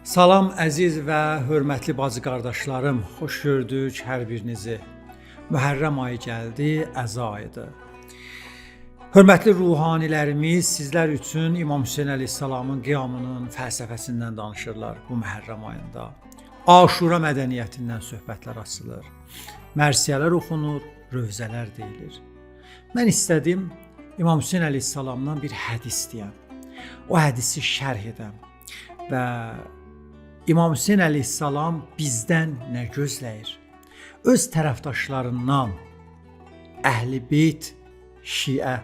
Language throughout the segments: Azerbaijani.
Salam əziz və hörmətli bacı qardaşlarım, xoş gördük hər birinizi. Mühərrəm ayı gəldi, əza ayıdır. Hörmətli ruhanilərimiz sizlər üçün İmam Hüseyn əleyhissalamın qiyamının fəlsəfəsindən danışırlar bu Mühərrəm ayında. Aşura mədəniyyətindən söhbətlər açılır. Mərsiyələr oxunur, rövzələr deyilir. Mən istədim İmam Hüseyn əleyhissalamdan bir hədis deyəm. O hədisi şərh edəm və İmam Hüseyn əleyhissalam bizdən nə gözləyir? Öz tərəfdaşlarından Əhl-i Beyt Şiə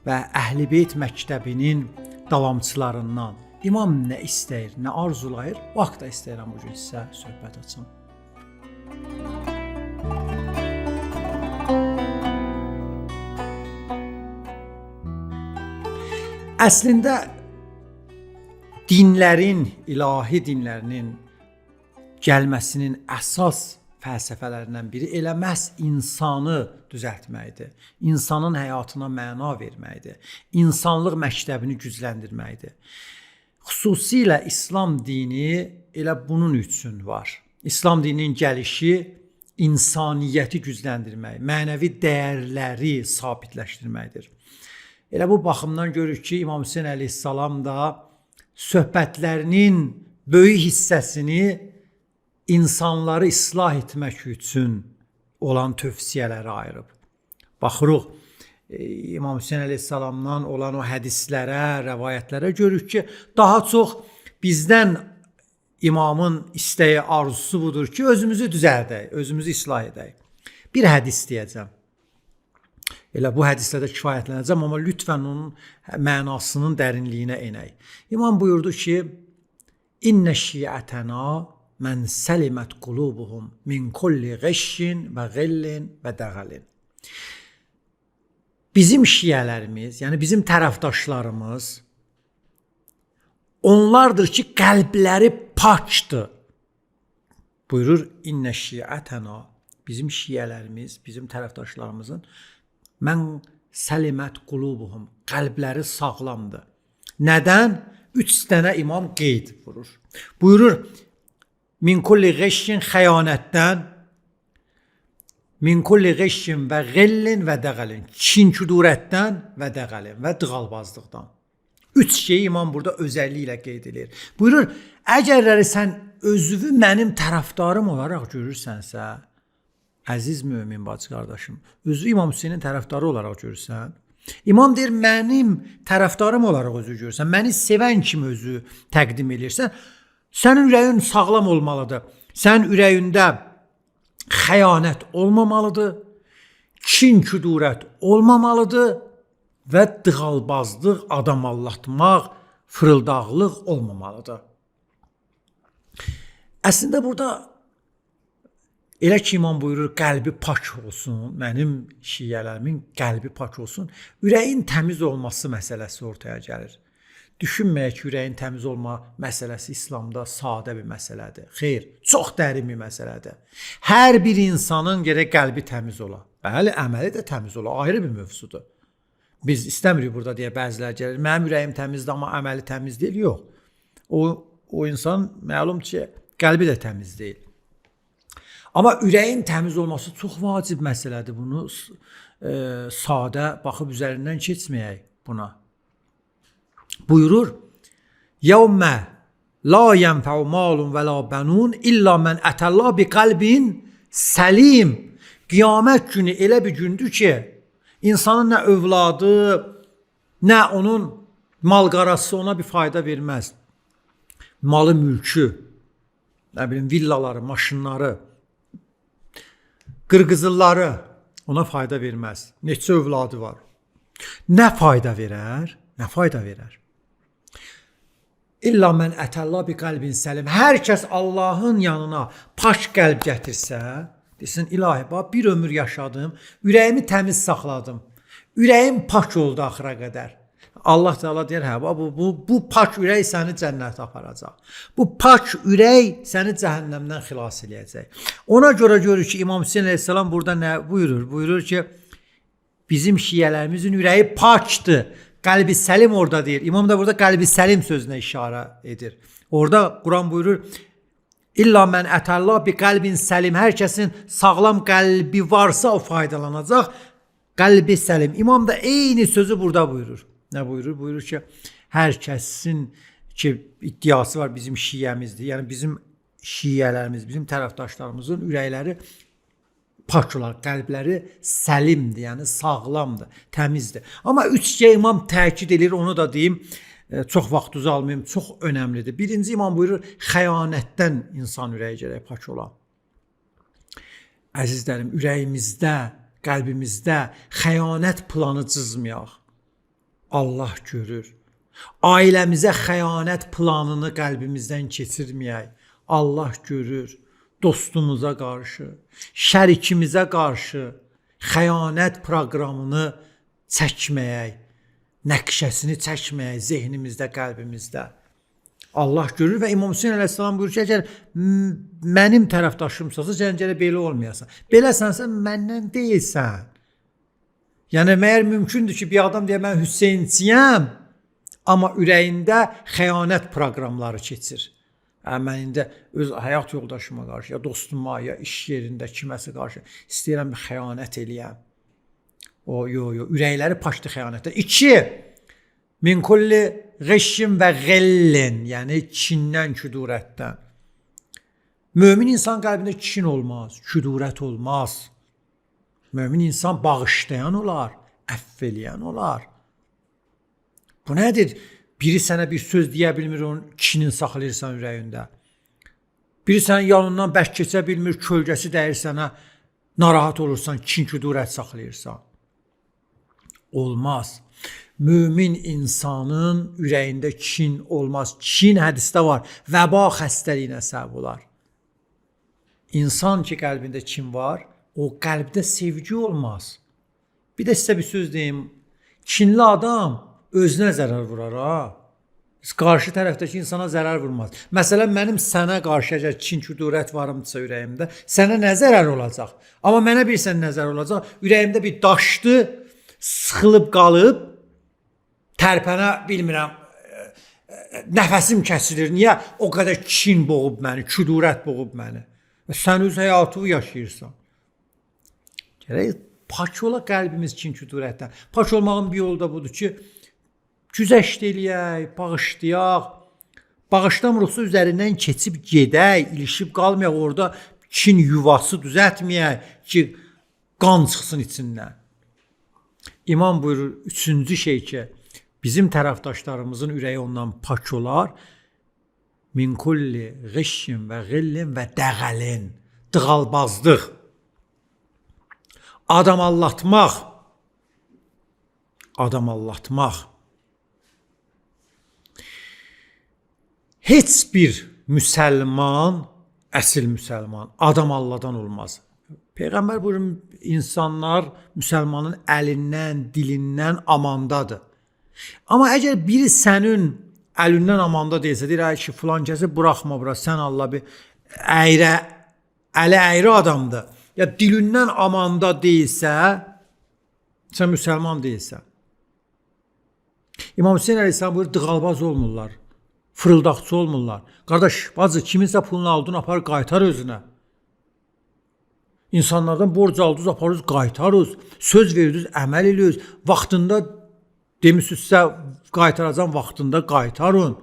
və Əhl-i Beyt məktəbinin davamçılarından İmam nə istəyir, nə arzulayır? O haqda istəyirəm bu gün sizə söhbət açım. Əslində dinlərin, ilahi dinlərinin gəlməsinin əsas fəlsəfələrindən biri elə məhz insanı düzəltməkdir. İnsanın həyatına məna verməkdir. İnsanlıq məktəbini gücləndirməkdir. Xüsusilə İslam dini elə bunun üçün var. İslam dininin gəlişi insaniyyəti gücləndirmək, mənəvi dəyərləri sabitləşdirməkdir. Elə bu baxımdan görürük ki, İmam Hüseyn əleyhissalam da söhbətlərinin böyük hissəsini insanları islah etmək üçün olan tövsiyələrə ayırıb. Baxırıq, İmam Hüseyn əleyhissalamdan olan o hədislərə, rəvayətlərə görürük ki, daha çox bizdən imamın istəyi, arzusu budur ki, özümüzü düzəldək, özümüzü islah edək. Bir hədis deyəcəm. Elə bu hədislərdə kifayətlənəcəm, amma lütfən onun mənasının dərinliyinə enək. İmam buyurdu ki, İnnə şiətənə mən səlimət qulubuhum min kulli qəşşin və qəllin və dəğəlin. Bizim şiələrimiz, yəni bizim tərəfdaşlarımız, onlardır ki, qəlbləri pakdır. Buyurur, İnnə şiətənə, bizim şiələrimiz, bizim tərəfdaşlarımızın mən səlimət qulubuhum, qəlbləri sağlamdır. Nədən? 3 dənə imam qeyd vurur. Buyurur, min kulli qəşşin xəyanətdən, min kulli qəşşin və qəllin və dəğəlin, kin-kudurətdən və dəğəlin və dığalbazlıqdan. 3 şeyi imam burada özəlliklə qeyd edir. Buyurur, əgərləri sən özünü mənim tərəfdarım olaraq görürsənsə, əziz mömin bacı qardaşım, özü İmam Hüseynin tərəfdarı olaraq görürsən. İmam deyir, mənim tərəfdarım olaraq özü görürsən, məni sevən kimi özü təqdim edirsən, sənin ürəyin sağlam olmalıdır. Sənin ürəyində xəyanət olmamalıdır, kin-kudurət olmamalıdır və dığalbazlıq, adam allatmaq, fırıldaqlıq olmamalıdır. Əslində burada elə ki, imam buyurur, qəlbi pak olsun, mənim şiələrimin qəlbi pak olsun, ürəyin təmiz olması məsələsi ortaya gəlir. Düşünməyək ki, ürəyin təmiz olma məsələsi İslamda sadə bir məsələdir. Xeyr, çox dərin bir məsələdir. Hər bir insanın gərək qəlbi təmiz ola. Bəli, əməli də təmiz ola, ayrı bir mövzudur. Biz istəmirik burada deyə bəzilər gəlir, mənim ürəyim təmizdir, amma əməli təmiz deyil, yox. O insan məlum ki, qəlbi də təmiz deyil. Amma ürəyin təmiz olması çox vacib məsələdir. Bunu sadə baxıb üzərindən keçməyək buna. Buyurur, Yevmə la yənfəu malun və la bənun illa mən ətəllah bi qalbin səlim. Qiyamət günü elə bir gündür ki, insanın nə övladı, nə onun mal-qarası ona bir fayda verməz. Malı, mülkü, nə bilim, villaları, maşınları, qırqızılları ona fayda verməz. Neçə övladı var. Nə fayda verər? Nə fayda verər? İlla mən ətəllah bi qəlbin səlim. Hər kəs Allahın yanına pak qəlb gətirsə, desin, ilahi, bir ömür yaşadım, ürəyimi təmiz saxladım. Ürəyim pak oldu axıra qədər. Allah Teala deyir, hə, bu pak ürək səni cənnətə aparacaq. Bu pak ürək səni cəhənnəmdən xilas eləyəcək. Ona görə görür ki, İmam Hüseyn əleyhissalam burada nə buyurur? Buyurur ki, bizim şiələrimizin ürəyi pakdır. Qəlbi səlim orada deyir. İmam da burada qəlbi səlim sözünə işarə edir. Orada Quran buyurur, İlla mən ətəllah bi qəlbin səlim. Hər kəsin sağlam qəlbi varsa o faydalanacaq. Qəlbi səlim. İmam da eyni sözü burada buyurur. Nə buyurur? Buyurur ki, hər kəsin ki iddiası var bizim şiyəmizdir. Yəni bizim şiyələrimiz, bizim tərəfdaşlarımızın ürəkləri pak olar, qəlbləri səlimdir, yəni sağlamdır, təmizdir. Amma 3 imam təkid edir, onu da deyim. Çox vaxtınızı almayayım, çox önəmlidir. Birinci imam buyurur, xəyanətdən insan ürəyi gərək pak ola. Əzizlərim, ürəyimizdə, qəlbimizdə xəyanət planı cızmayaq. Allah görür. Ailəmizə xəyanət planını qəlbimizdən keçirməyək. Allah görür. Dostumuza qarşı, şərikimizə qarşı xəyanət proqramını çəkməyək. Nəqşəsini çəkməyək zehnimizdə, qəlbimizdə. Allah görür və İmam Hüseyin əleyhissalam buyurur ki, əgər mənim tərəfdaşımsansa, sən gərək belə olmayasan. Beləsinsə məndən deyilsən. Yəni, məyər mümkündür ki, bir adam deyə, mən Hüseynciyəm, amma ürəyində xəyanət proqramları keçir. Mən indi öz həyat yoldaşıma qarşı, ya dostuma, ya iş yerində kiməsə qarşı istəyirəm bir xəyanət eləyəm. Ürəkləri paşdı xəyanətdən. 2. Min kulli ğişin və ğillin, yəni kindən, küdurətdən. Mömin insan qəlbində kin olmaz, küdurət olmaz. Mömin insan bağışlayan olar, əff eləyən olar. Bu nədir? Biri sənə bir söz deyə bilmir, onun kinin saxlayırsan ürəyində. Biri sənin yanından bək keçə bilmir, kölgəsi dəyir sənə, narahat olursan, kin, küdurət saxlayırsan. Olmaz. Mömin insanın ürəyində kin olmaz. Kin hədisdə var. Vəba xəstəliyinə səbəb olar. İnsan ki, qəlbində kin var, o qəlbdə sevgi olmaz. Bir də sizə bir söz deyim. Kinli adam özünə zərər vurar, ha? Qarşı tərəfdəki insana zərər vurmaz. Məsələn, mənim sənə qarşı əgər kin, küdurət varımdırsa ürəyimdə, sənə nə zərər olacaq? Amma mənə bir sən nə zərər olacaq? Ürəyimdə bir daşdı, sıxılıb qalıb, tərpənə bilmirəm, nəfəsim kəsilir. Niyə? O qədər kin boğub məni, küdurət boğub məni. Və sən öz həyatını yaşayırsan. Gərək pak ola qəlbimiz kin, küdurətdən. Pak olmağın bir yolu da budur ki, güzəşt eləyək, bağışlayaq. Bağışlamırıqsa üzərindən keçib gedək, ilişib qalmayaq, orada kin yuvası düzəltməyək ki, qan çıxsın içindən. İmam buyurur, 3-cü şey ki, bizim tərəfdaşlarımızın ürəyi ondan pak olar. Min kulli ğişin və ğillin və dəğəlin. Dığalbazlıq. Adam allatmaq. Adam allatmaq. Heç bir müsəlman, əsil müsəlman, adam alladan olmaz. Peyğəmbər buyurur, insanlar müsəlmanın əlindən, dilindən amandadır. Amma əgər biri sənin əlindən amanda deyilsə, deyir ki, filan kəsi buraxma bura, sən Allah bir əli əyri adamdır. Ya dilindən amanda deyilsə, sən müsəlman deyilsən. İmam Hüseyin əleyhissalam buyurur, dığalbaz olmurlar, fırıldaqçı olmurlar. Qardaş, bacı, kiminsə pulunu aldın, apar, qaytar özünə. İnsanlardan borc aldınız, aparırız, qaytarız. Söz verirsiniz, əməl edirsiniz. Vaxtında demişsinizsə, qaytaracam, vaxtında qaytarın.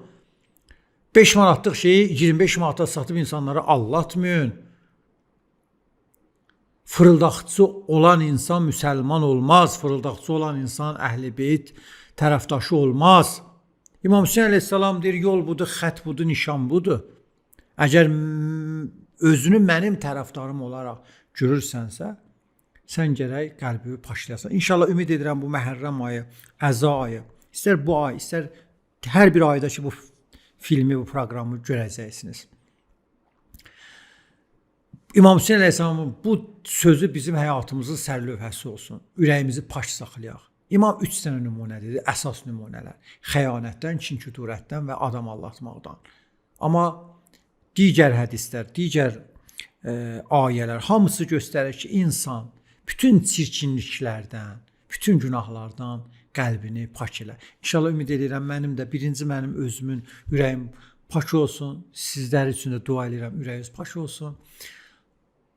5 manatlıq şeyi 25 manata satıb insanları allatmayın. Fırıldaqçı olan insan müsəlman olmaz. Fırıldaqçı olan insan əhl-i beyt tərəfdaşı olmaz. İmam Hüseyin əleyhissalam deyir, yol budur, xət budur, nişan budur. Əgər özünü mənim tərəfdarım olaraq görürsənsə, sən gərək qəlbini paşlayasan. İnşallah ümid edirəm bu Məhərrəm ayı, Əza ayı, istər bu ay, istər hər bir ayda ki bu filmi, bu proqramı görəcəksiniz. İmam Hüseyin əleyhissalamın bu sözü bizim həyatımızın sərlövhəsi olsun. Ürəyimizi paş saxlayaq. İmam 3 dənə nümunədir, əsas nümunələr. Xəyanətdən, kin-küdurətdən və adam allatmaqdan. Amma digər hədislər, digər ayələr hamısı göstərir ki, insan bütün çirkinliklərdən, bütün günahlardan qəlbini pak elə. İnşallah ümid edirəm mənim özümün ürəyim pak olsun. Sizlər üçün də dua edirəm, ürəyiniz pak olsun.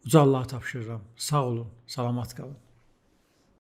Uca Allaha tapşırıram. Sağ olun, salamat qalın.